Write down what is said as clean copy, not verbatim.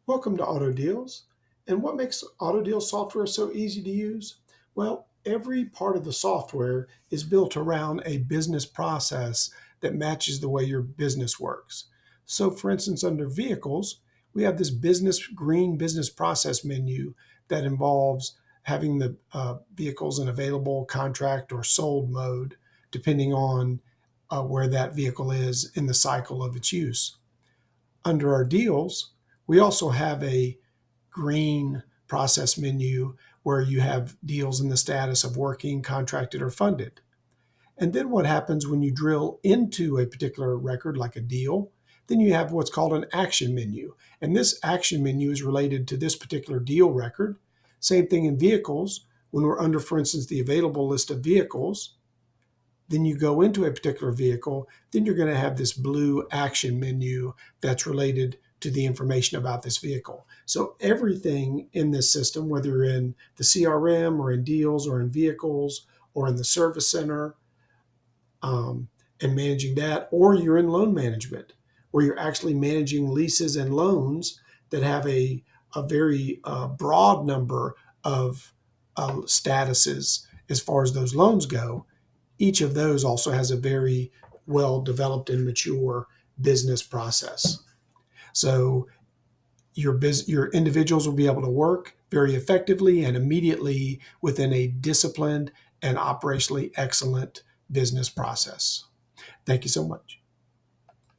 Welcome to Autodeals. And what makes Autodeals software so easy to use? Well, every part of the software is built around a business process that matches the way your business works. So, for instance, under vehicles, we have this green business process menu that involves having the vehicles in available, contract, or sold mode, depending on where that vehicle is in the cycle of its use. Under our deals, we also have a green process menu where you have deals in the status of working, contracted, or funded. And then what happens when you drill into a particular record, like a deal, then you have what's called an action menu. And this action menu is related to this particular deal record. Same thing in vehicles. When we're under, for instance, the available list of vehicles, then you go into a particular vehicle, then you're going to have this blue action menu that's related to the information about this vehicle. So everything in this system, whether you're in the CRM or in deals or in vehicles or in the service center um, and managing that, or you're in loan management where you're actually managing leases and loans that have a very broad number of statuses as far as those loans go. Each of those also has a very well developed and mature business process. So your individuals will be able to work very effectively and immediately within a disciplined and operationally excellent business process. Thank you so much.